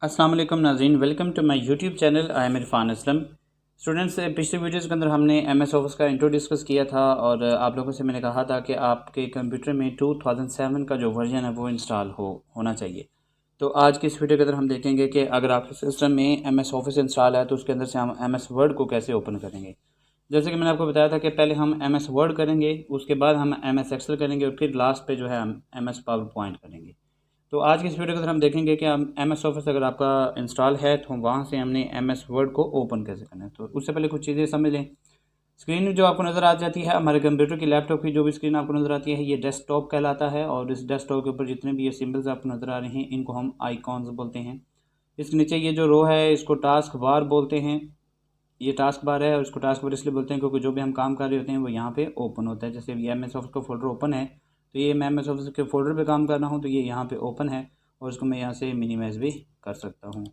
अस्सलाम वालेकुम नाज़रीन, welcome to my YouTube channel. I am Irfan Aslam. Students, पिछले वीडियोज़ के अंदर हमने एमएस ऑफिस का इंट्रो डिस्कस किया था और आप लोगों से मैंने कहा था कि आपके कंप्यूटर में 2007 का जो वर्जन है वो इंस्टॉल होना चाहिए। तो आज की इस वीडियो के अंदर हम देखेंगे कि अगर आपके सिस्टम में एमएस ऑफिस इंस्टॉल है तो उसके अंदर से हम एमएस वर्ड को कैसे ओपन करेंगे। जैसे कि मैंने आपको बताया था कि पहले हम एमएस वर्ड करेंगे, उसके बाद हम एमएस एक्सेल करेंगे और फिर लास्ट पे जो है हम एमएस पावर पॉइंट करेंगे। तो आज की इस वीडियो के अंदर हम देखेंगे कि हम एमएस ऑफिस अगर आपका इंस्टॉल है तो वहाँ से हमने एमएस वर्ड को ओपन कैसे करना है। तो उससे पहले कुछ चीज़ें समझ लें। स्क्रीन जो आपको नज़र आ जाती है, हमारे कंप्यूटर की, लैपटॉप की जो भी स्क्रीन आपको नज़र आती है, ये डेस्कटॉप कहलाता है। और इस डेस्कटॉप के ऊपर जितने भी ये सिम्बल्स आपको नज़र आ रहे हैं इनको हम आइकॉन्स बोलते हैं। इस नीचे ये जो रो है इसको टास्क बार बोलते हैं। ये टास्क बार है और इसको टास्क बार इसलिए बोलते हैं क्योंकि जो भी हम काम कर रहे होते हैं वो यहाँ पे ओपन होता है। जैसे ये एमएस ऑफिस का फोल्डर ओपन है तो ये मैं एमएस ऑफिस के फोल्डर पे काम कर रहा हूँ तो ये यहाँ पे ओपन है और इसको मैं यहाँ से मिनिमाइज़ भी कर सकता हूँ।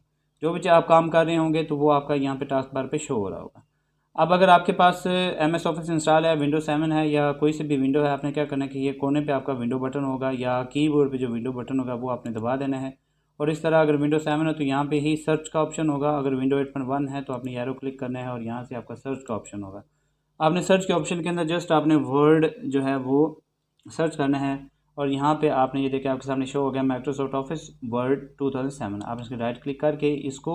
जो भी आप काम कर रहे होंगे तो वो आपका यहाँ पे टास्क बार पे शो हो रहा होगा। अब अगर आपके पास एमएस ऑफिस इंस्टॉल है, विंडो 7 है या कोई सी भी विंडो है, आपने क्या करना है कि ये कोने पे आपका विंडो बटन होगा या कीबोर्ड पे जो विंडो बटन होगा वो आपने दबा देना है। और इस तरह अगर विंडो 7 है तो यहाँ पे ही सर्च का ऑप्शन होगा। अगर विंडो 8.1 है तो आपने एरो क्लिक करना है और यहाँ से आपका सर्च का ऑप्शन होगा। आपने सर्च के ऑप्शन के अंदर जस्ट आपने वर्ड जो है वो सर्च करना है और यहाँ पे आपने ये देखिए आपके सामने शो हो गया माइक्रोसॉफ्ट ऑफिस वर्ड 2007। आप इसके राइट क्लिक करके इसको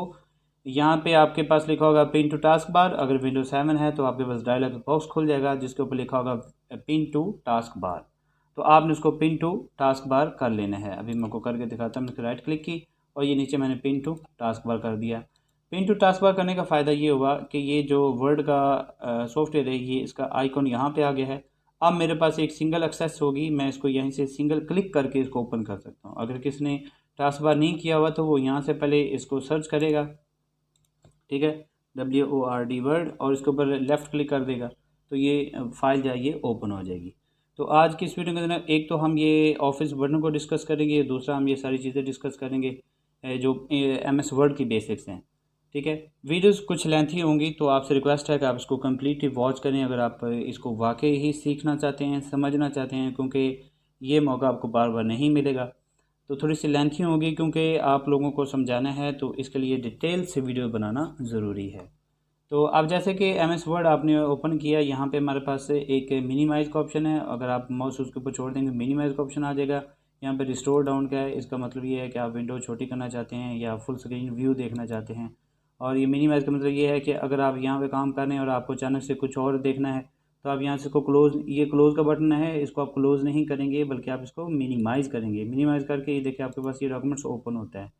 यहाँ पे आपके पास लिखा होगा पिन टू टास्क बार। अगर विंडो 7 है तो आपके पास डायलॉग बॉक्स खुल जाएगा जिसके ऊपर लिखा होगा पिन टू टास्क बार। तो आपने उसको पिन टू टास्क बार कर लेना है। अभी मैं आपको करके दिखाता हूँ। राइट क्लिक की और ये नीचे मैंने पिन टू टास्क बार कर दिया। पिन टू टास्क बार करने का फ़ायदा ये हुआ कि ये जो वर्ड का सॉफ्टवेयर है ये इसका आइकॉन यहाँ पे आ गया है। अब मेरे पास एक सिंगल एक्सेस होगी, मैं इसको यहीं से सिंगल क्लिक करके इसको ओपन कर सकता हूँ। अगर किसी ने टास्क बार नहीं किया हुआ तो वो यहाँ से पहले इसको सर्च करेगा, ठीक है, WORD वर्ड, और इसके ऊपर लेफ़्ट क्लिक कर देगा तो ये फाइल जो है ये ओपन हो जाएगी। तो आज की इस वीडियो के अंदर एक तो हम ये ऑफिस बटन को डिस्कस करेंगे, दूसरा हम ये सारी चीज़ें डिस्कस करेंगे जो MS वर्ड की बेसिक्स हैं। ठीक है, वीडियोस कुछ लेंथी होंगी तो आपसे रिक्वेस्ट है कि आप इसको कम्प्लीटली वॉच करें अगर आप इसको वाकई ही सीखना चाहते हैं, समझना चाहते हैं, क्योंकि ये मौका आपको बार बार नहीं मिलेगा। तो थोड़ी सी लेंथी होगी क्योंकि आप लोगों को समझाना है तो इसके लिए डिटेल से वीडियो बनाना ज़रूरी है। तो अब जैसे कि MS वर्ड आपने ओपन किया, यहाँ पे हमारे पास एक मिनिमाइज़ का ऑप्शन है। अगर आप माउस उसके ऊपर छोड़ देंगे मिनिमाइज़ का ऑप्शन आ जाएगा। यहाँ पे रिस्टोर डाउन का है, इसका मतलब ये है कि आप विंडो छोटी करना चाहते हैं या फुल स्क्रीन व्यू देखना चाहते हैं। और ये मिनिमाइज़ का मतलब ये है कि अगर आप यहाँ पे काम कर रहे हैं और आपको अचानक से कुछ और देखना है तो आप यहाँ से इसको क्लोज़, ये क्लोज़ का बटन है, इसको आप क्लोज़ नहीं करेंगे बल्कि आप इसको मिनिमाइज़ करेंगे। मिनिमाइज़ करके ये देखिए आपके पास ये डॉक्यूमेंट्स ओपन होता है।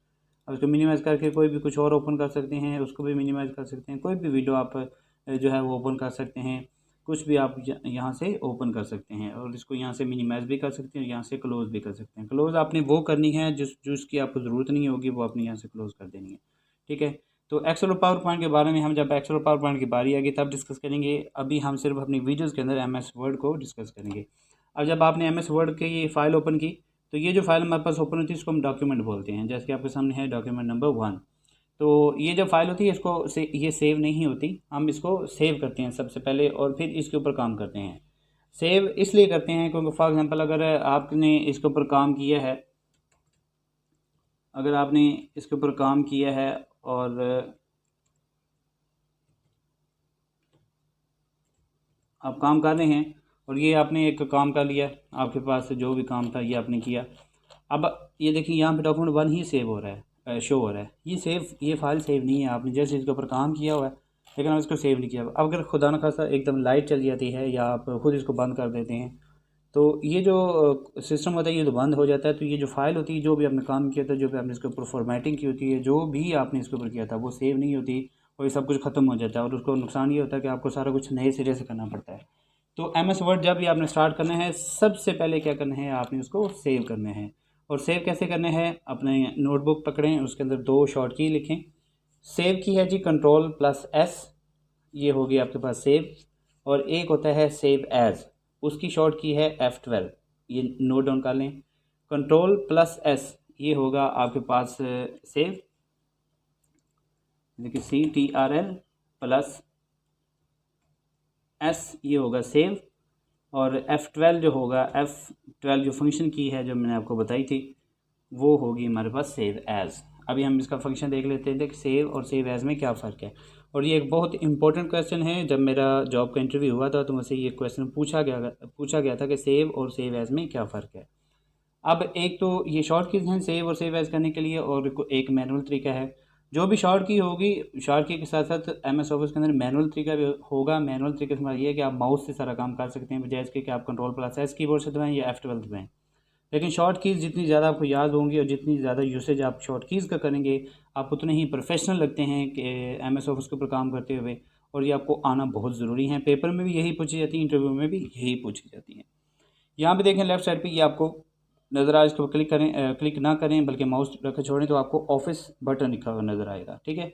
अब इसको मिनिमाइज़ करके कोई भी कुछ और ओपन कर सकते हैं, उसको भी मिनिमाइज़ कर सकते हैं। कोई भी वीडियो आप जो है वो ओपन कर सकते हैं, कुछ भी आप यहाँ से ओपन कर सकते हैं और इसको यहाँ से मिनिमाइज़ भी कर सकते हैं, यहाँ से क्लोज़ भी कर सकते हैं। क्लोज़ आपने वो करनी है जिसकी आपको ज़रूरत नहीं होगी, वो आपने यहाँ से क्लोज़ कर देनी है। ठीक है, तो एक्सेल और पावर पॉइंट के बारे में हम जब एक्सेल और पावर पॉइंट की बारी आएगी तब डिस्कस करेंगे। अभी हम सिर्फ अपनी वीडियोज़ के अंदर MS वर्ड को डिस्कस करेंगे। अब जब आपने MS वर्ड की ये फ़ाइल ओपन की तो ये जो फाइल हमारे पास ओपन होती है इसको हम डॉक्यूमेंट बोलते हैं। जैसे कि आपके सामने है डॉक्यूमेंट नंबर 1। तो ये जो फाइल होती है इसको ये सेव नहीं होती, हम इसको सेव करते हैं सबसे पहले और फिर इसके ऊपर काम करते हैं। सेव इसलिए करते हैं क्योंकि फॉर एग्जांपल अगर आपने इसके ऊपर काम किया है, अगर आपने इसके ऊपर काम किया है और आप काम कर रहे हैं और ये आपने एक काम कर लिया, आपके पास जो भी काम था ये आपने किया। अब ये देखिए यहाँ पे डॉक्यूमेंट 1 ही सेव हो रहा है, शो हो रहा है। ये फाइल सेव नहीं है, आपने जैसे इसके ऊपर काम किया हुआ है लेकिन आप इसको सेव नहीं किया। अब अगर खुदा न खासा एकदम लाइट चली जाती है या आप खुद इसको बंद कर देते हैं तो ये जो सिस्टम होता है ये तो बंद हो जाता है। तो ये जो फाइल होती है, जो भी आपने काम किया था, जो भी आपने इसके ऊपर फॉर्मेटिंग की होती है, जो भी आपने इसके ऊपर किया था वो सेव नहीं होती और ये सब कुछ ख़त्म हो जाता है और उसको नुकसान ये होता है कि आपको सारा कुछ नए सिरे से करना पड़ता है। तो MS वर्ड जब भी आपने स्टार्ट करना है सबसे पहले क्या करना है, आपने उसको सेव करना है। और सेव कैसे करना है, अपने नोटबुक पकड़ें, उसके अंदर 2 शॉर्ट की लिखें। सेव की है जी Ctrl+S, ये होगी आपके पास सेव। और एक होता है सेव एज़, उसकी शॉर्ट की है F12, ये नोट डाउन कर लें। Ctrl+S ये होगा आपके पास सेव, देखिए CTRL+S ये होगा सेव। और F12 जो होगा, F12 जो फंक्शन की है जो मैंने आपको बताई थी वो होगी हमारे पास सेव एज़। अभी हम इसका फंक्शन देख लेते थे कि सेव और सेव एज़ में क्या फ़र्क है। और ये एक बहुत इंपॉर्टेंट क्वेश्चन है। जब मेरा जॉब का इंटरव्यू हुआ था तो मुझसे ये क्वेश्चन पूछा गया था कि सेव और सेव एज़ में क्या फ़र्क है। अब एक तो ये शॉर्ट कीज़ हैं सेव और सेव एज़ करने के लिए, और एक मैनुअल तरीका है। जो भी शॉर्ट की होगी, शॉर्ट की के साथ साथ MS ऑफिस के अंदर मैनुअल तरीका भी होगा। मैनुअल तरीके से मतलब ये है कि आप माउस से सारा काम कर सकते हैं, बजाय इसके कि आप Ctrl+S कीबोर्ड से दबाएं या F12 दबाएं। लेकिन शॉर्ट कीज़ जितनी ज़्यादा आपको याद होंगी और जितनी ज़्यादा यूसेज आप शॉर्ट कीज़ का करेंगे, आप उतने ही प्रोफेशनल लगते हैं कि MS ऑफिस के ऊपर काम करते हुए, और ये आपको आना बहुत ज़रूरी है। पेपर में भी यही पूछी जाती है, इंटरव्यू में भी यही पूछी जाती है। यहाँ पे देखें लेफ्ट साइड पे ये आपको नज़र आ, इसको क्लिक करें, क्लिक ना करें बल्कि माउस रख छोड़ें तो आपको ऑफिस बटन लिखा हुआ नज़र आएगा। ठीक है,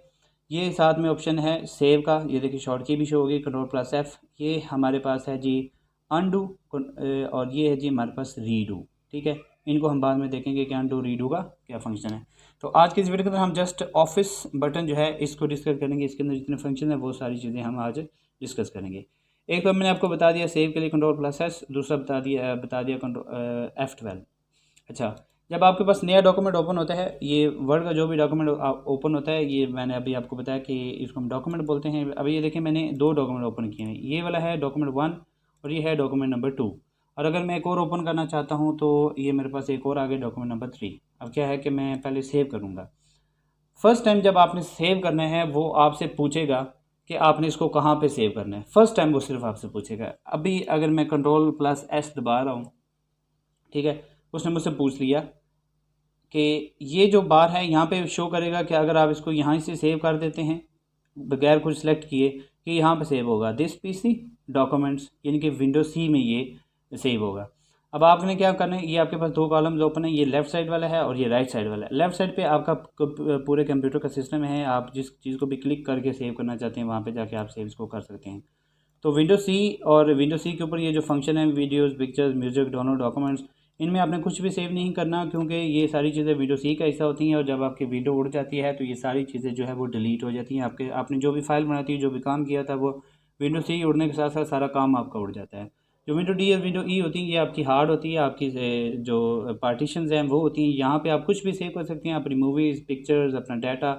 ये साथ में ऑप्शन है सेव का, ये देखिए शॉर्ट की भी शो होगी Ctrl+F। ये हमारे पास है जी अनडू, और ये है जी हमारे पास रीडू। ठीक है, इनको हम बाद में देखेंगे कि अनडू रीडू का क्या फंक्शन है। तो आज की इस वीडियो के अंदर हम जस्ट ऑफिस बटन जो है इसको डिस्कस करेंगे। इसके अंदर जितने फंक्शन है वो सारी चीज़ें हम आज डिस्कस करेंगे। एक तो मैंने आपको बता दिया सेव के लिए Ctrl+S, दूसरा बता दिया F12। अच्छा, जब आपके पास नया डॉक्यूमेंट ओपन होता है, ये वर्ड का जो भी डॉक्यूमेंट ओपन होता है, ये मैंने अभी आपको बताया कि इसको हम डॉक्यूमेंट बोलते हैं। अभी ये देखिए मैंने 2 डॉक्यूमेंट ओपन किए हैं, ये वाला है डॉक्यूमेंट 1 और ये है डॉक्यूमेंट नंबर 2। और अगर मैं एक और ओपन करना चाहता हूँ तो ये मेरे पास एक और आ गया डॉक्यूमेंट नंबर 3। अब क्या है कि मैं पहले सेव करूँगा। फर्स्ट टाइम जब आपने सेव करना है वो आपसे पूछेगा कि आपने इसको कहाँ पे सेव करना है। फर्स्ट टाइम वो सिर्फ आपसे पूछेगा। अभी अगर मैं Ctrl+S दबा रहा हूँ, ठीक है, उसने मुझसे पूछ लिया कि ये जो बार है यहाँ पे शो करेगा कि अगर आप इसको यहाँ से सेव कर देते हैं बगैर कुछ सेलेक्ट किए कि यहाँ पे सेव होगा दिस PC डॉक्यूमेंट्स, यानी कि विंडो C में ये सेव होगा। अब आपने क्या करना है, ये आपके पास 2 कॉलम्स ओपन है, ये लेफ़्ट साइड वाला है और ये राइट साइड वाला है। लेफ़्ट साइड पे आपका पूरे कंप्यूटर का सिस्टम है, आप जिस चीज़ को भी क्लिक करके सेव करना चाहते हैं वहाँ पे जाके आप सेव इसको कर सकते हैं। तो विंडो C और विंडो C के ऊपर ये जो फंक्शन है videos, pictures, music, download, documents, इनमें आपने कुछ भी सेव नहीं करना, क्योंकि ये सारी चीज़ें विंडो C का हिस्सा होती हैं। और जब आपकी विंडो उड़ जाती है तो ये सारी चीज़ें जो है वो डिलीट हो जाती हैं। आपने जो भी फाइल बनाई थी, जो भी काम किया था, वो विंडो C उड़ने के साथ साथ सारा काम आपका उड़ जाता है। जो विंडो D और विंडो E होती हैं, ये आपकी हार्ड होती है, आपकी जो पार्टीशंस हैं वो होती हैं। यहाँ पर आप कुछ भी सेव कर सकते हैं, अपनी मूवीज़, पिक्चर्स, अपना डाटा।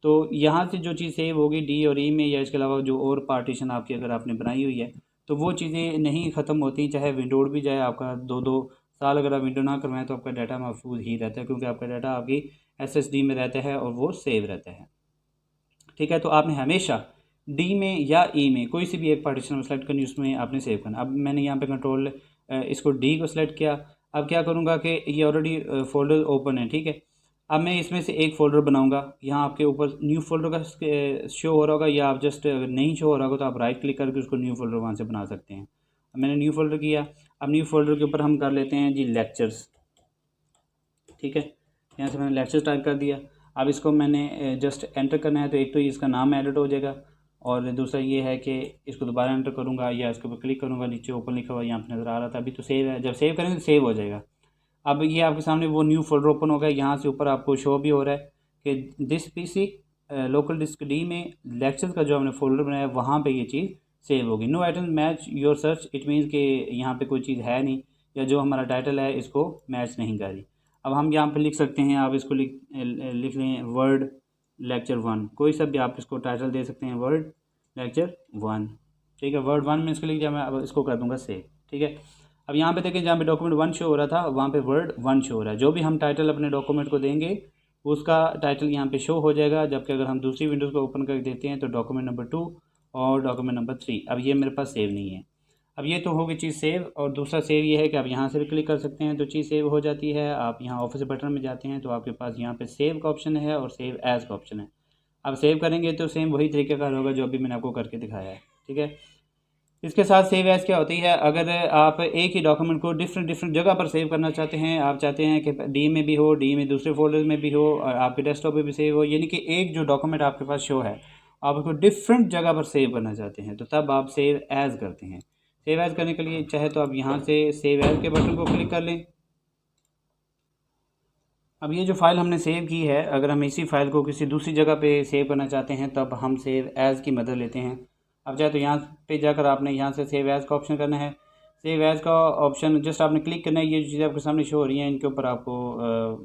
तो यहाँ से जो चीज़ सेव होगी D और E में, या इसके अलावा जो और पार्टीशन आपकी अगर आपने बनाई हुई है, तो वो चीज़ें नहीं ख़त्म होती, चाहे विंडो उड़ भी जाए। आपका 2-2 साल अगर आप विंडो ना करवाएं तो आपका डाटा महफूज ही रहता है, क्योंकि आपका डाटा आपकी SSD में रहता है और वो सेव रहता है। ठीक है, तो आपने हमेशा D में या E में कोई सी भी एक पार्टीशन सेलेक्ट करनी, उसमें आपने सेव करना। अब मैंने यहाँ पे इसको D को सिलेक्ट किया। अब क्या करूँगा कि ये ऑलरेडी फ़ोल्डर ओपन है, ठीक है। अब मैं इसमें से एक फ़ोल्डर बनाऊंगा। यहाँ आपके ऊपर न्यू फोल्डर का शो हो रहा होगा, या आप जस्ट अगर नहीं शो हो रहा होगा तो आप राइट क्लिक करके उसको न्यू फोल्डर वहाँ से बना सकते हैं। अब मैंने न्यू फोल्डर किया। अब न्यू फोल्डर के ऊपर हम कर लेते हैं जी लेक्चर्स। ठीक है, यहाँ से मैंने लेक्चर्स टाइप कर दिया। अब इसको मैंने जस्ट एंटर करना है, तो एक तो इसका नाम एडिट हो जाएगा, और दूसरा ये है कि इसको दोबारा एंटर करूँगा या इसके ऊपर क्लिक करूँगा, नीचे ओपन लिखा हुआ यहाँ पर नज़र आ रहा था, अभी तो सेव है। जब सेव करेंगे तो सेव हो जाएगा। अब ये आपके सामने वो न्यू फोल्डर ओपन हो गया। यहाँ से ऊपर आपको शो भी हो रहा है कि this PC local disk D में लेक्चर्स का जो हमने फोल्डर बनाया है वहाँ पे ये चीज़ सेव होगी। No item match your search, it means कि यहाँ पे कोई चीज़ है नहीं, या जो हमारा टाइटल है इसको मैच नहीं कर रही। अब हम यहाँ पे लिख सकते हैं, आप इसको लिख लें वर्ड लेक्चर 1, कोई सा भी आप इसको टाइटल दे सकते हैं, वर्ड लेक्चर 1। ठीक है, वर्ड 1 में इसको लिख दिया मैं। अब इसको कर दूँगा सेव। ठीक है, अब यहाँ पे देखें, जहाँ पे डॉक्यूमेंट 1 शो हो रहा था वहाँ पे वर्ड 1 शो हो रहा है। जो भी हम टाइटल अपने डॉक्यूमेंट को देंगे उसका टाइटल यहाँ पे शो हो जाएगा। जबकि अगर हम दूसरी विंडोज़ को ओपन कर देते हैं तो डॉक्यूमेंट नंबर 2 और डॉक्यूमेंट नंबर 3, अब ये मेरे पास सेव नहीं है। अब ये तो होगी चीज़ सेव। और दूसरा सेव ये है कि आप यहाँ से भी क्लिक कर सकते हैं तो चीज़ सेव हो जाती है। आप यहाँ ऑफिस बटन में जाते हैं तो आपके पास यहाँ पर सेव का ऑप्शन है और सेव एज़ का ऑप्शन है। अब सेव करेंगे तो सेम वही तरीके का होगा जो अभी मैंने आपको करके दिखाया है। ठीक है, इसके साथ सेव एज़ क्या होती है, अगर आप एक ही डॉक्यूमेंट को डिफरेंट जगह पर सेव करना चाहते हैं, आप चाहते हैं कि D में भी हो, D में दूसरे फोल्डर में भी हो और आपके डेस्कटॉप पे भी सेव हो, यानी कि एक जो डॉक्यूमेंट आपके पास शो है आप उसको डिफरेंट जगह पर सेव करना चाहते हैं, तो तब आप सेव एज़ करते हैं। सेव एज़ करने के लिए चाहे तो आप यहाँ से सेव एज़ के बटन को क्लिक कर लें। अब ये जो फाइल हमने सेव की है, अगर हम इसी फाइल को किसी दूसरी जगह पे सेव करना चाहते हैं तब हम सेव एज़ की मदद लेते हैं। अब चाहे तो यहाँ पे जाकर आपने यहाँ से सेव एज़ का ऑप्शन करना है। सेव एज़ का ऑप्शन जस्ट आपने क्लिक करना है। ये जो चीज़ें आपके सामने शो हो रही हैं इनके ऊपर आपको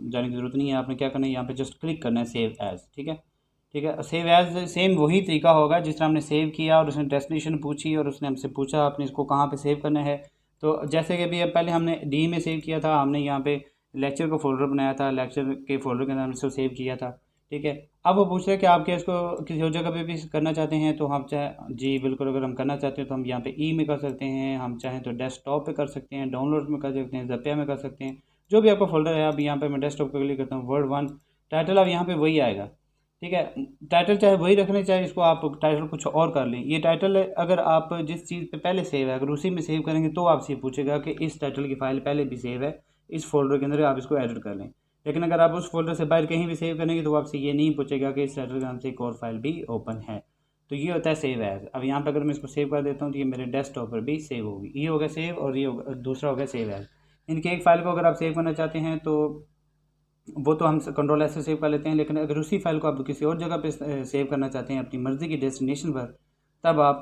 जाने की ज़रूरत नहीं है। आपने क्या करना है, यहाँ पे जस्ट क्लिक करना है सेव एज़। ठीक है, ठीक है। सेव एज़ सेम वही तरीका होगा जिस तरह हमने सेव किया और उसने डेस्टिनेशन पूछी और उसने हमसे पूछा आपने इसको कहाँ पे सेव करना है। तो जैसे कि अभी पहले हमने डी में सेव किया था, हमने यहाँ पे लेक्चर का फ़ोल्डर बनाया था, लेक्चर के फ़ोल्डर के अंदर हमने इसको सेव किया था। ठीक है, अब वो पूछ रहे हैं कि आप क्या इसको किसी और जगह पे भी करना चाहते हैं, तो हम चाहे जी बिल्कुल, अगर हम करना चाहते हैं तो हम यहाँ पे ई में कर सकते हैं, हम चाहें तो डेस्कटॉप पे कर सकते हैं, डाउनलोड में कर सकते हैं, ज़पिया में कर सकते हैं, जो भी आपका फोल्डर है। अब यहाँ पे मैं डेस्कटॉप पे क्लिक करता हूँ, वर्ड 1 टाइटल, अब यहाँ पे वही आएगा। ठीक है, टाइटल चाहे वही रखने, चाहे इसको आप टाइटल कुछ और कर लें। ये टाइटल अगर आप जिस चीज़ पे पहले सेव है अगर उसी में सेव करेंगे तो आपसे ये पूछेगा कि इस टाइटल की फ़ाइल पहले भी सेव है, इस फोल्डर के अंदर आप इसको एडिट कर लें। लेकिन अगर आप उस फोल्डर से बाहर कहीं भी सेव करेंगे तो आपसे ये नहीं पूछेगा कि इस टाइटल के नाम से एक और फाइल भी ओपन है। तो ये होता है सेव एज। अब यहाँ पर अगर मैं इसको सेव कर देता हूँ तो ये मेरे डेस्कटॉप पर भी सेव होगी। ये हो गया सेव और ये दूसरा हो गया सेव एज। इनके एक फ़ाइल को अगर आप सेव करना चाहते हैं तो वो तो हम कंट्रोल एस से सेव कर लेते हैं, लेकिन अगर उसी फाइल को आप किसी और जगह पे सेव करना चाहते हैं अपनी मर्ज़ी की डेस्टिनेशन पर, तब आप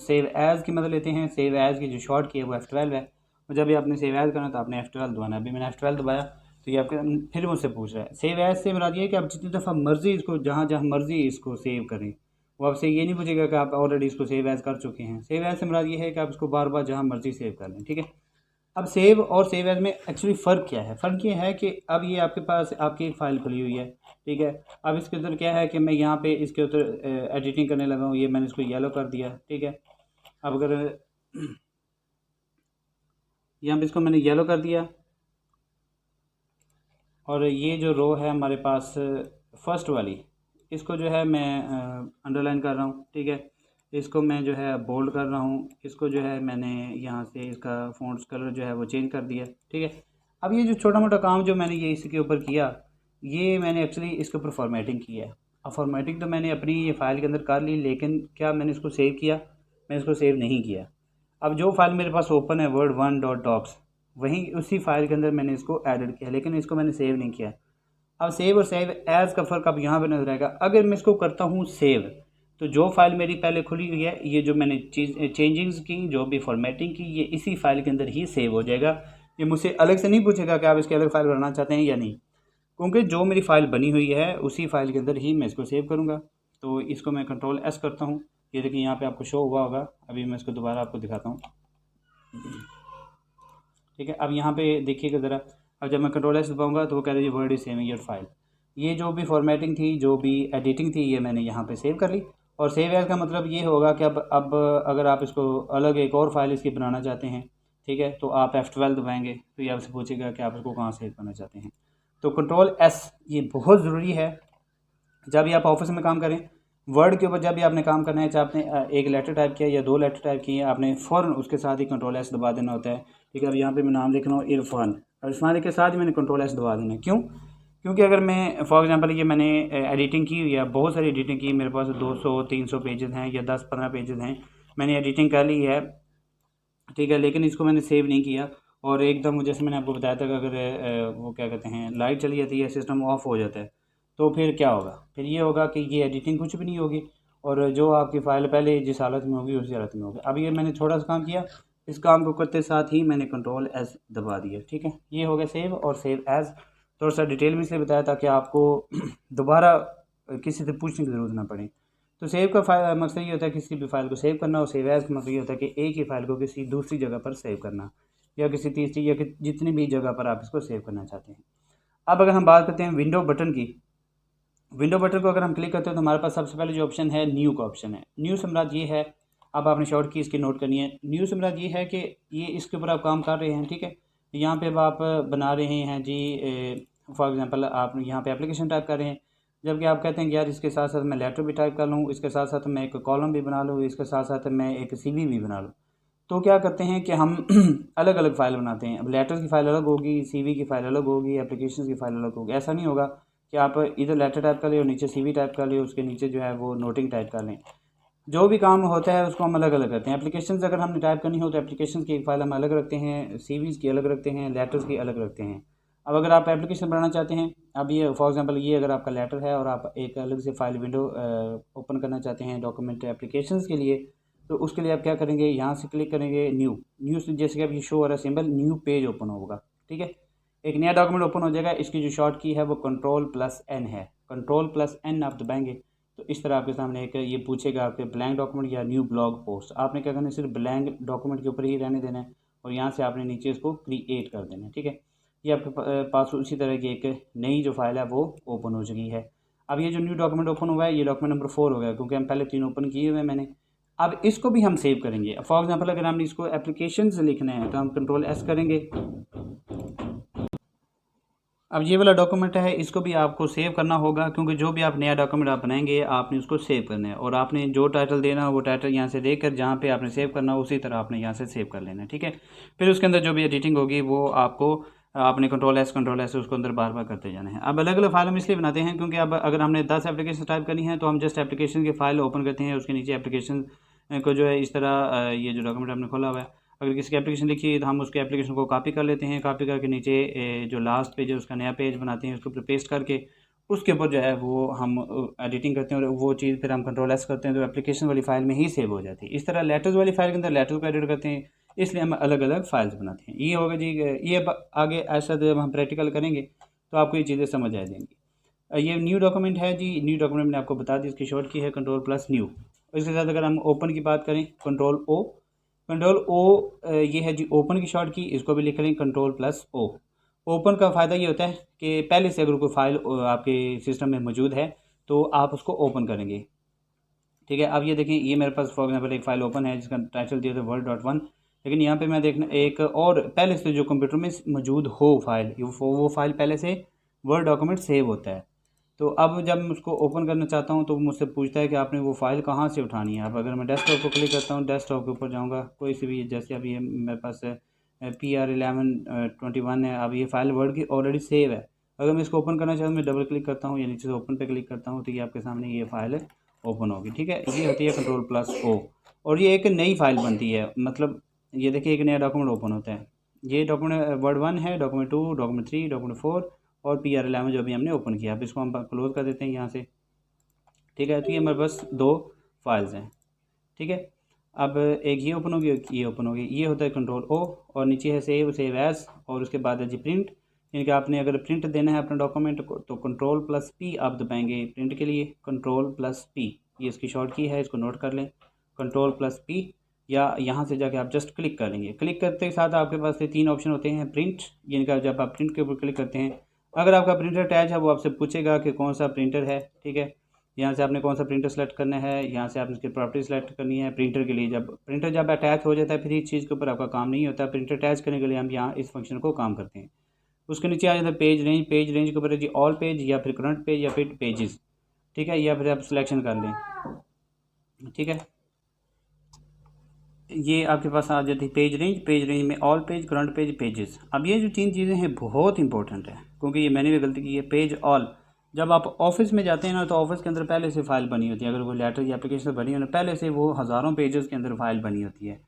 सेव एज़ की मदद लेते हैं। सेव एज़ की जो शॉर्ट की है वो F12 है, और जब भी आपने सेव एज़ करना तो आपने F12 दबाना है। अभी मैंने F12 दबाया तो ये आपके फिर मुझसे पूछ रहा है। सेव एज़ से मुराद ये है कि आप जितनी दफ़ा मर्ज़ी इसको जहाँ जहाँ मर्ज़ी इसको सेव करें। वो आपसे ये नहीं पूछेगा कि आप ऑलरेडी इसको सेव एज़ कर चुके हैं। सेव एज़ से मुराद ये है कि आप इसको बार बार जहाँ मर्ज़ी सेव कर लें। ठीक है, अब सेव और सेव एज़ में एक्चुअली फ़र्क क्या है? फ़र्क ये है कि अब ये आपके पास आपकी एक फ़ाइल खुली हुई है। ठीक है, अब इसके अंदर क्या है कि मैं यहाँ पे इसके ऊपर एडिटिंग करने लगा हूँ। ये मैंने इसको येलो कर दिया। ठीक है, अब अगर यहाँ पे इसको मैंने येलो कर दिया और ये जो रो है हमारे पास फर्स्ट वाली, इसको जो है मैं अंडरलाइन कर रहा हूँ। ठीक है, इसको मैं जो है बोल्ड कर रहा हूँ। इसको जो है मैंने यहाँ से इसका फ़ॉन्ट्स कलर जो है वो चेंज कर दिया। ठीक है, अब ये जो छोटा मोटा काम जो मैंने ये इसके ऊपर किया, ये मैंने एक्चुअली इसके ऊपर फॉर्मेटिंग किया है। अब फॉर्मेटिंग तो मैंने अपनी ये फ़ाइल के अंदर कर ली, लेकिन क्या मैंने इसको सेव किया? मैं इसको सेव नहीं किया। अब जो फाइल मेरे पास ओपन है word1.docs, वहीं उसी फाइल के अंदर मैंने इसको एडिट किया, लेकिन इसको मैंने सेव नहीं किया। अब सेव और सेव एज़ का फ़र्क अब यहाँ पे नजर आएगा। अगर मैं इसको करता हूँ सेव, तो जो फाइल मेरी पहले खुली हुई है, ये जो मैंने चेंजिंग्स की, जो भी फॉर्मेटिंग की, ये इसी फाइल के अंदर ही सेव हो जाएगा। ये मुझसे अलग से नहीं पूछेगा कि आप इसकी अलग फाइल बनाना चाहते हैं या नहीं, क्योंकि जो मेरी फ़ाइल बनी हुई है उसी फाइल के अंदर ही मैं इसको सेव करूँगा। तो इसको मैं कंट्रोल एस करता हूँ। ये देखिए यहाँ पे आपको शो हुआ होगा। अभी मैं इसको दोबारा आपको दिखाता हूँ। ठीक है, अब यहाँ पे देखिएगा ज़रा। अब जब मैं कंट्रोल एस दबाऊँगा तो वो कह रहा है word is saving your file. ये जो भी फॉर्मेटिंग थी, जो भी एडिटिंग थी, ये मैंने यहाँ पे सेव कर ली। और सेव एज का मतलब ये होगा कि अब अगर आप इसको अलग एक और फाइल इसकी बनाना चाहते हैं, ठीक है, तो आप F12 दबाएंगे तो ये आपसे पूछेगा कि आप इसको कहाँ सेव करना चाहते हैं। तो कंट्रोल एस ये बहुत ज़रूरी है जब भी आप ऑफिस में काम करें। वर्ड के ऊपर जब भी आपने काम करना है, चाहे आपने एक लेटर टाइप किया या 2 लेटर टाइप किए, आपने फ़ौरन उसके साथ ही कंट्रोल एस दबा देना होता है। ठीक है, अब यहाँ पे मैं नाम लिख रहा हूँ इरफान, और इरफान के साथ ही मैंने कंट्रोल एस दबा देना है। क्यों? क्योंकि अगर मैं फॉर एग्जांपल ये मैंने एडिटिंग की हुई है, बहुत सारी एडिटिंग की, मेरे पास 200-300 पेजेस हैं या 10-15 पेजेस हैं, मैंने एडिटिंग कर ली है। ठीक है, लेकिन इसको मैंने सेव नहीं किया, और एकदम जैसे मैंने आपको बताया था कि अगर वो क्या कहते हैं लाइट चली जाती है, सिस्टम ऑफ हो जाता है, तो फिर क्या होगा? फिर ये होगा कि ये एडिटिंग कुछ भी नहीं होगी, और जो आपकी फ़ाइल पहले जिस हालत में होगी उसी हालत में होगी। अब ये मैंने थोड़ा सा काम किया, इस काम को करते साथ ही मैंने कंट्रोल एस दबा दिया। ठीक है, ये हो गया सेव और सेव एज़। थोड़ा सा डिटेल में इसलिए बताया ताकि आपको दोबारा किसी से पूछने की ज़रूरत ना पड़े। तो सेव का मकसद ये होता है किसी भी फाइल को सेव करना, और सेव एज़ का मतलब ये होता है कि एक ही फाइल को किसी दूसरी जगह पर सेव करना, या किसी तीसरी या जितनी भी जगह पर आप इसको सेव करना चाहते हैं। अब अगर हम बात करते हैं विंडो बटन की, विंडो बटन को अगर हम क्लिक करते हैं तो हमारे पास सबसे पहले जो ऑप्शन है न्यू का ऑप्शन है। न्यू से मुराद ये है, अब आपने शॉर्ट की इसकी नोट करनी है। न्यू से मुराद ये है कि ये इसके ऊपर आप काम कर रहे हैं। ठीक है, यहाँ पे अब आप बना रहे हैं जी, फॉर एग्जांपल आप यहाँ पे एप्लीकेशन टाइप कर रहे हैं, जबकि आप कहते हैं कि यार इसके साथ साथ मैं लेटर भी टाइप कर लूँ, इसके साथ साथ मैं एक कॉलम भी बना लूँ, इसके साथ साथ मैं एक CV भी बना लूँ। तो क्या करते हैं कि हम अलग अलग फ़ाइल बनाते हैं। अब लेटर की फ़ाइल अलग होगी, CV की फ़ाइल अलग होगी, एप्लीकेशन की फ़ाइल अलग होगी। ऐसा नहीं होगा कि आप इधर लेटर टाइप कर लें और नीचे CV टाइप कर लें, उसके नीचे जो है वो नोटिंग टाइप कर लें। जो भी काम होता है उसको हम अलग अलग करते हैं। एप्लीकेशंस अगर हमने टाइप करनी हो तो एप्लीकेशंस की एक फ़ाइल हम अलग रखते हैं, CVs की अलग रखते हैं, लेटर्स की अलग रखते हैं। अब अगर आप एप्लीकेशन बनाना चाहते हैं, अब ये फॉर एग्जांपल ये अगर आपका लेटर है और आप एक अलग से फ़ाइल विंडो ओपन करना चाहते हैं डॉक्यूमेंट एप्लीकेशंस के लिए, तो उसके लिए आप क्या करेंगे, यहाँ से क्लिक करेंगे न्यू से जैसे कि अब ये शो हो रहा है सिंबल, न्यू पेज ओपन होगा। ठीक है, एक नया डॉक्यूमेंट ओपन हो जाएगा। इसकी जो शॉर्ट की है वो Ctrl+N है। Ctrl+N आप दबाएंगे तो इस तरह आपके सामने एक ये पूछेगा आपके ब्लैंक डॉक्यूमेंट या न्यू ब्लॉग पोस्ट। आपने क्या करना है, सिर्फ ब्लैंक डॉक्यूमेंट के ऊपर ही रहने देना है और यहाँ से आपने नीचे इसको क्रिएट कर देना है। ठीक है, ये आपके पास उसी तरह की एक नई जो फाइल है वो ओपन हो चुकी है। अब ये जो न्यू डॉक्यूमेंट ओपन हुआ है ये डॉक्यूमेंट नंबर 4 हो गया, क्योंकि हम पहले 3 ओपन किए हुए हैं मैंने। अब इसको भी हम सेव करेंगे। फॉर एग्जांपल अगर हमने इसको एप्लीकेशन से लिखना है तो हम Ctrl+S करेंगे। अब ये वाला डॉक्यूमेंट है, इसको भी आपको सेव करना होगा, क्योंकि जो भी आप नया डॉक्यूमेंट आप बनाएंगे आपने उसको सेव करना है और आपने जो टाइटल देना है वो टाइटल यहाँ से देकर जहाँ पे आपने सेव करना है उसी तरह आपने यहाँ से सेव कर लेना है। ठीक है, फिर उसके अंदर जो भी एडिटिंग होगी वो आपको आपने Ctrl+S उसको अंदर बार बार करते जाना है। अब अलग अलग फाइल हम इसलिए बनाते हैं क्योंकि अब अगर हमने 10 एप्लीकेशन टाइप करनी है तो हम जस्ट एप्लीकेशन की फ़ाइल ओपन करते हैं, उसके नीचे एप्लीकेशन को जो है इस तरह ये जो डॉक्यूमेंट हमने खोला हुआ है, अगर किसी की एप्लीकेशन लिखी है तो हम उसके एप्लीकेशन को कॉपी कर लेते हैं। कॉपी करके नीचे जो लास्ट पेज है उसका नया पेज बनाते हैं, उसके ऊपर पेस्ट करके उसके ऊपर जो है वो हम एडिटिंग करते हैं और वो चीज़ फिर हम Ctrl+S करते हैं तो एप्लीकेशन वाली फ़ाइल में ही सेव हो जाती है। इस तरह लेटर्स वाली फ़ाइल के अंदर लेटर्स को एडिट करते हैं, इसलिए हम अलग अलग फाइल्स बनाते हैं। ये होगा जी, ये आगे ऐसा जब हम प्रैक्टिकल करेंगे तो आपको ये चीज़ें समझ आ जाएंगी। ये न्यू डॉक्यूमेंट है जी, न्यू डॉक्यूमेंट मैंने आपको बता दी, इसकी शॉर्ट की है Ctrl+New। इसके साथ अगर हम ओपन की बात करें Ctrl+O। Ctrl+O ये है जी ओपन की शॉर्ट की, इसको भी लिख लें Ctrl+O। ओपन का फ़ायदा ये होता है कि पहले से अगर कोई फाइल आपके सिस्टम में मौजूद है तो आप उसको ओपन करेंगे। ठीक है, अब ये देखें, ये मेरे पास फॉर एग्जांपल एक फ़ाइल ओपन है जिसका टाइटल दिया था Word.1, लेकिन यहाँ पे मैं देखना एक और पहले से जो कंप्यूटर में मौजूद हो फाइल, वो फाइल पहले से वर्ड डॉक्यूमेंट सेव होता है। तो अब जब मैं उसको ओपन करना चाहता हूँ तो मुझसे पूछता है कि आपने वो फ़ाइल कहाँ से उठानी है। अब अगर मैं डेस्कटॉप को क्लिक करता हूँ, डेस्कटॉप के ऊपर जाऊँगा, कोई सी भी, जैसे अभी मेरे पास PR1121 है। अब ये फ़ाइल वर्ड की ऑलरेडी सेव है। अगर मैं इसको ओपन करना चाहता हूँ, मैं डबल क्लिक करता हूँ या नीचे से ओपन पे क्लिक करता हूँ तो ये आपके सामने ये फ़ाइल ओपन होगी। ठीक है, ये होती है Ctrl+O और ये एक नई फ़ाइल बनती है। मतलब ये देखिए एक नया डॉक्यूमेंट ओपन होता है। ये डॉक्यूमेंट Word1 है, डॉक्यूमेंट 2, डॉक्यूमेंट 3, डॉक्यूमेंट 4 और PR11 जो अभी हमने ओपन किया। अब इसको हम क्लोज़ कर देते हैं यहाँ से। ठीक है, तो ये हमारे पास 2 फाइल्स हैं। ठीक है, अब एक ये ओपन होगी, एक ये ओपन होगी। ये होता है Ctrl+O और नीचे है सेव एज़ और उसके बाद है जी प्रिंट। यानी कि आपने अगर प्रिंट देना है अपने डॉक्यूमेंट को तो Ctrl+P आप दबाएंगे प्रिंट के लिए। Ctrl+P ये इसकी शॉर्ट की है, इसको नोट कर लें, Ctrl+P, या यहाँ से जाके आप जस्ट क्लिक कर लेंगे। क्लिक करते के साथ आपके पास ये 3 ऑप्शन होते हैं। प्रिंट, यानी कि जब आप प्रिंट के ऊपर क्लिक करते हैं, अगर आपका प्रिंटर अटैच है वो आपसे पूछेगा कि कौन सा प्रिंटर है। ठीक है, यहाँ से आपने कौन सा प्रिंटर सेलेक्ट करना है, यहाँ से आपने इसकी प्रॉपर्टी सेलेक्ट करनी है। प्रिंटर के लिए जब प्रिंटर अटैच हो जाता है फिर इस चीज़ के ऊपर आपका काम नहीं होता। प्रिंटर अटैच करने के लिए हम यहाँ इस फंक्शन को काम करते हैं। उसके नीचे आ जाता है पेज रेंज। पेज रेंज के ऊपर जी ऑल पेज या फिर करंट पेज या फिर पेजेस। ठीक है, या फिर आप सिलेक्शन कर लें। ठीक है, ये आपके पास आ जाती है पेज रेंज। पेज रेंज में all page, current page, pages. अब ये जो 3 चीज़ें हैं बहुत इंपॉर्टेंट है, क्योंकि ये मैंने भी गलती की है। पेज ऑल, जब आप ऑफिस में जाते हैं ना तो ऑफिस के अंदर पहले से फाइल बनी होती है। अगर कोई लेटर या एप्लीकेशन बनी हो ना, पहले से वो हज़ारों पेजेस के अंदर फाइल बनी होती है।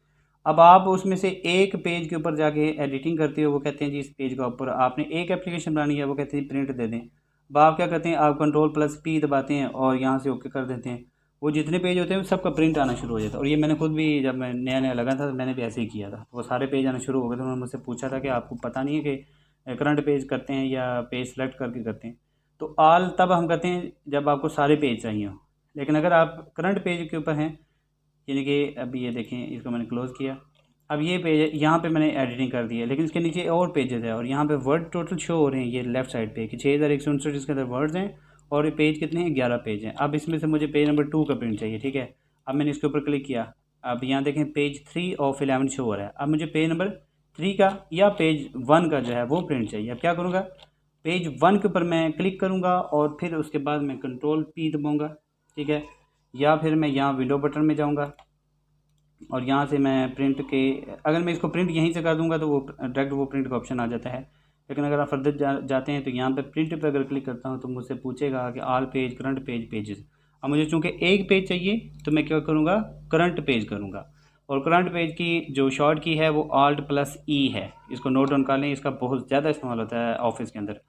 अब आप उसमें से एक पेज के ऊपर जाके एडिटिंग करते हो, वो कहते हैं जी इस पेज का ऊपर आपने एक एप्लीकेशन बनानी है, वो कहते हैं प्रिंट दे दें। अब आप क्या करते हैं, आप Ctrl+P दबाते हैं और यहाँ से ओके कर देते हैं। वो जितने पेज होते हैं सबका प्रिंट आना शुरू हो जाता है। और ये मैंने खुद भी जब मैं नया नया लगा था तो मैंने भी ऐसे ही किया था। वो सारे पेज आना शुरू हो गए थे। उन्होंने मुझसे पूछा था कि आपको पता नहीं है कि करंट पेज करते हैं या पेज सेलेक्ट करके करते हैं। तो ऑल तब हम करते हैं जब आपको सारे पेज चाहिए हो। लेकिन अगर आप करंट पेज के ऊपर हैं, यानी कि अभी ये देखें, इसको मैंने क्लोज़ किया। अब ये पेज यहाँ पे मैंने एडिटिंग कर दी है, लेकिन इसके नीचे और पेजेस है और यहाँ पे वर्ड टोटल शो हो रहे हैं। ये लेफ्ट साइड पे कि 6159 इसके अंदर वर्ड्स हैं और ये पेज कितने हैं, 11 पेज हैं। अब इसमें से मुझे पेज नंबर 2 का प्रिंट चाहिए। ठीक है, अब मैंने इसके ऊपर क्लिक किया। अब यहाँ देखें पेज 3 ऑफ 11 शो हो रहा है। अब मुझे पेज नंबर 3 का या पेज 1 का जो है वो प्रिंट चाहिए। अब क्या करूँगा, पेज 1 के ऊपर मैं क्लिक करूँगा और फिर उसके बाद मैं Ctrl+P दबाऊँगा। ठीक है, या फिर मैं यहाँ विंडो बटन में जाऊँगा और यहाँ से मैं प्रिंट के, अगर मैं इसको प्रिंट यहीं से कर दूंगा तो वो डायरेक्ट वो प्रिंट का ऑप्शन आ जाता है। लेकिन अगर आप फर्दर जाते हैं तो यहाँ पे प्रिंट पे अगर क्लिक करता हूँ तो मुझसे पूछेगा कि all page, current page, pages. अब मुझे चूँकि एक पेज चाहिए तो मैं क्या करूँगा, करंट पेज करूँगा। और करंट पेज की जो शॉर्ट की है वो Alt+E है। इसको नोट डाउन कर लें, इसका बहुत ज़्यादा इस्तेमाल होता है ऑफिस के अंदर।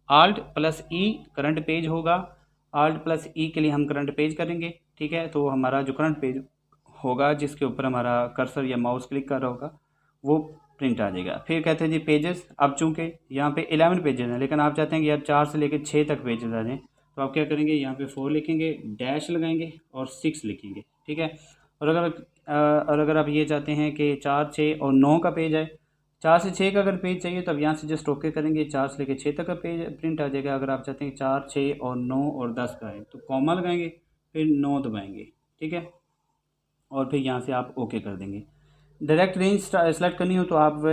Alt+E करंट पेज होगा। Alt+E के लिए हम करंट पेज करेंगे। ठीक है, तो हमारा जो करंट पेज होगा जिसके ऊपर हमारा कर्सर या माउस क्लिक कर रहा होगा वो प्रिंट आ जाएगा। फिर कहते हैं जी पेजेस। अब चूँकि यहाँ पे 11 पेजेस हैं लेकिन आप चाहते हैं कि यार 4 से लेकर 6 तक पेजेस आ जाएँ, तो आप क्या करेंगे, यहाँ पे 4 लिखेंगे, डैश लगाएंगे और 6 लिखेंगे, ठीक है। और अगर आप ये चाहते हैं कि 4, 6 और 9 का पेज है, 4 से 6 का अगर पेज चाहिए तो अब यहाँ से जस्ट ओके करेंगे, 4 से लेकर 6 तक का पेज प्रिंट आ जाएगा। अगर आप चाहते हैं 4, 6 और 9 और 10 का है तो कॉमा लगाएंगे, फिर 9 दबाएंगे, ठीक है, और फिर यहाँ से आप ओके कर देंगे। डायरेक्ट रेंज सेलेक्ट करनी हो तो आप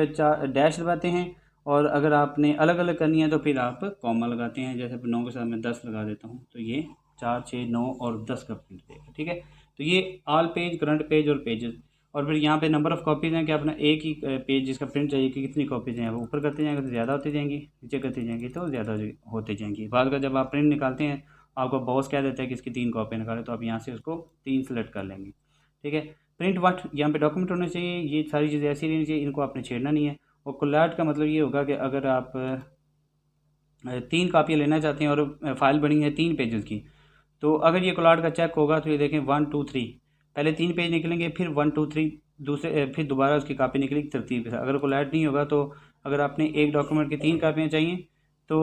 डैश दबाते हैं, और अगर आपने अलग अलग करनी है तो फिर आप कॉमा लगाते हैं। जैसे 9 के साथ मैं 10 लगा देता हूँ तो ये 4, 6, 9 और 10 का प्रिंट देगा, ठीक है। तो ये ऑल पेज, करंट पेज और पेजेस। और फिर यहाँ पे नंबर ऑफ़ कॉपीज़ हैं कि अपना एक ही पेज जिसका प्रिंट चाहिए कि कितनी कॉपीज़ हैं, वो ऊपर करते जाएंगे तो ज़्यादा होती जाएंगी, नीचे करते जाएंगे तो ज़्यादा होते जाएंगी। बाद का जब आप प्रिंट निकालते हैं आपको बॉस कह देता है कि इसकी 3 कॉपी निकालें, तो आप यहाँ से उसको 3 सेलेक्ट कर लेंगे, ठीक है। प्रिंट व्हाट यहाँ पे डॉक्यूमेंट होने चाहिए, ये सारी चीज़ें ऐसी रहनी चाहिए, इनको आपने छेड़ना नहीं है। और कोलैट का मतलब ये होगा कि अगर आप 3 कापियाँ लेना चाहते हैं और फाइल बनी है 3 पेजेस की, तो अगर ये कोलैट का चेक होगा तो ये देखें 1, 2, 3 पहले 3 पेज निकलेंगे, फिर 1, 2, 3 दूसरे, फिर दोबारा उसकी कापी निकलेगी तरतीब के साथ। अगर कोलैट नहीं होगा तो अगर आपने एक डॉक्यूमेंट की 3 कापियाँ चाहिए तो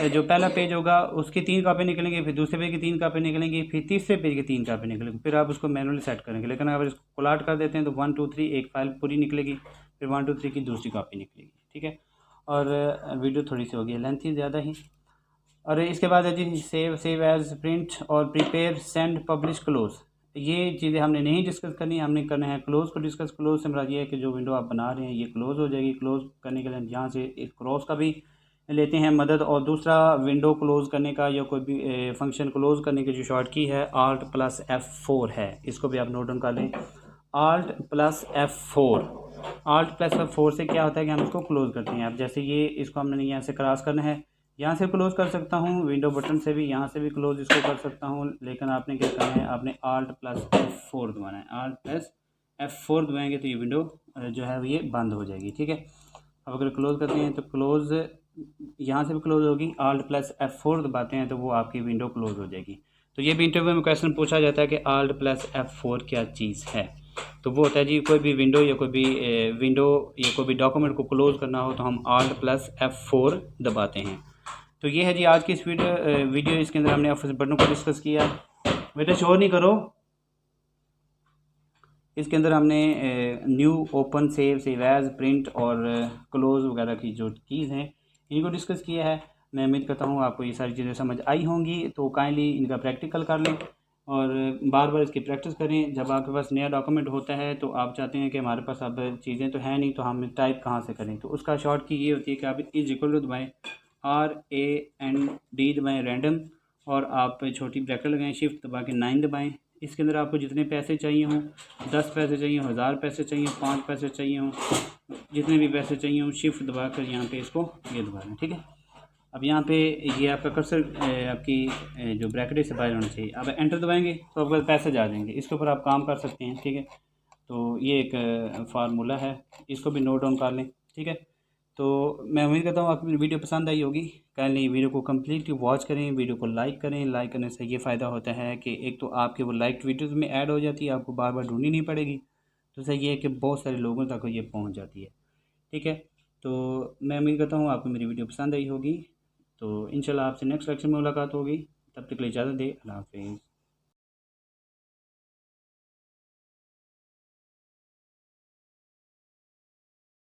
जो पहला पेज होगा उसकी 3 कापी निकलेंगी, फिर दूसरे पेज की 3 कापी निकलेंगी, फिर तीसरे पेज की 3 कापी निकलेंगी, फिर आप उसको मैनुअली सेट करेंगे। लेकिन अगर इसको कोलैट कर देते हैं तो 1, 2, 3 एक फाइल पूरी निकलेगी, फिर 1, 2, 3 की दूसरी कापी निकलेगी, ठीक है। और वीडियो थोड़ी सी होगी लेंथी ज़्यादा ही। और इसके बाद है जी सेव एज, प्रिंट और प्रिपेयर, सेंड, पब्लिश, क्लोज़। ये चीज़ें हमने नहीं डिस्कस करनी, हमने करना है क्लोज़ को डिस्कस। क्लोज़ से मुराद ये है कि जो विंडो आप बना रहे हैं ये क्लोज़ हो जाएगी। क्लोज़ करने के लिए यहाँ से इस क्रॉस का भी लेते हैं मदद, और दूसरा विंडो क्लोज़ करने का या कोई भी फंक्शन क्लोज़ करने की जो शॉर्ट की है Alt+F4 है, इसको भी आप नोट डाउन कर लें। Alt+F4, Alt+F4 से क्या होता है कि हम इसको क्लोज़ करते हैं। अब जैसे ये इसको हमने यहाँ से क्रॉस करना है, यहाँ से क्लोज़ कर सकता हूँ, विंडो बटन से भी यहाँ से भी क्लोज़ इसको कर सकता हूँ, लेकिन आपने क्या करना है, आपने Alt+F4 दबाना है। Alt+F4 दबाएंगे तो ये विंडो जो है ये बंद हो जाएगी, ठीक है। अब अगर क्लोज़ करते हैं तो क्लोज़ यहाँ से भी क्लोज़ होगी, Alt+F4 दबाते हैं तो वो आपकी विंडो क्लोज़ हो जाएगी। तो ये भी इंटरव्यू में क्वेश्चन पूछा जाता है कि Alt+F4 क्या चीज़ है, तो वो होता है जी कोई भी विंडो या कोई भी डॉक्यूमेंट को क्लोज़ करना हो तो हम Alt+F4 दबाते हैं। तो ये है जी आज की इस वीडियो। इसके अंदर हमने ऑफिस बटन को डिस्कस किया। बेटा शोर नहीं करो। इसके अंदर हमने new, open, save as, print और क्लोज़ वगैरह की जो कीज़ हैं इनको डिस्कस किया है। मैं उम्मीद करता हूँ आपको ये सारी चीज़ें समझ आई होंगी। तो काइंडली इनका प्रैक्टिकल कर लें और बार बार इसकी प्रैक्टिस करें। जब आपके पास नया डॉक्यूमेंट होता है तो आप चाहते हैं कि हमारे पास अब चीज़ें तो हैं नहीं, तो हम टाइप कहाँ से करें, तो उसका शॉर्ट की ये होती है कि आप = दबाएँ, RAND दबाएँ, रैंडम, और आप छोटी ब्रैकेट लगाएँ, शिफ्ट दबा के 9 दबाएँ। इसके अंदर आपको जितने पैसे चाहिए हों, 10 पैसे चाहिए हों, 1000 पैसे चाहिए, 5 पैसे चाहिए हों, जितने भी पैसे चाहिए हों, शिफ्ट दबा कर यहाँ पे इसको ये दबा लें, ठीक है। अब यहाँ पे ये आपका कर्सर आपकी जो ब्रैकेट से बाहर होना चाहिए। अब एंटर दबाएंगे तो आपके पास पैसे आ जाएंगे, इसके ऊपर आप काम कर सकते हैं, ठीक है। तो ये एक फार्मूला है, इसको भी नोट डाउन कर लें, ठीक है। तो मैं उम्मीद करता हूँ आपकी वीडियो पसंद आई होगी। काइंडली वीडियो को कम्प्लीटली वॉच करें, वीडियो को लाइक करें। लाइक करने से ये फ़ायदा होता है कि एक तो आपके वो लाइक वीडियोज़ में ऐड हो जाती है, आपको बार बार ढूंढनी नहीं पड़ेगी। दूसरा ये है कि बहुत सारे लोगों तक ये पहुँच जाती है, ठीक है। तो मैं उम्मीद करता हूँ आपको मेरी वीडियो पसंद आई होगी। तो इंशाल्लाह आपसे नेक्स्ट लेक्चर में मुलाकात होगी। तब तक के लिए इजाज़त दें। अल्लाह हाफ़िज़।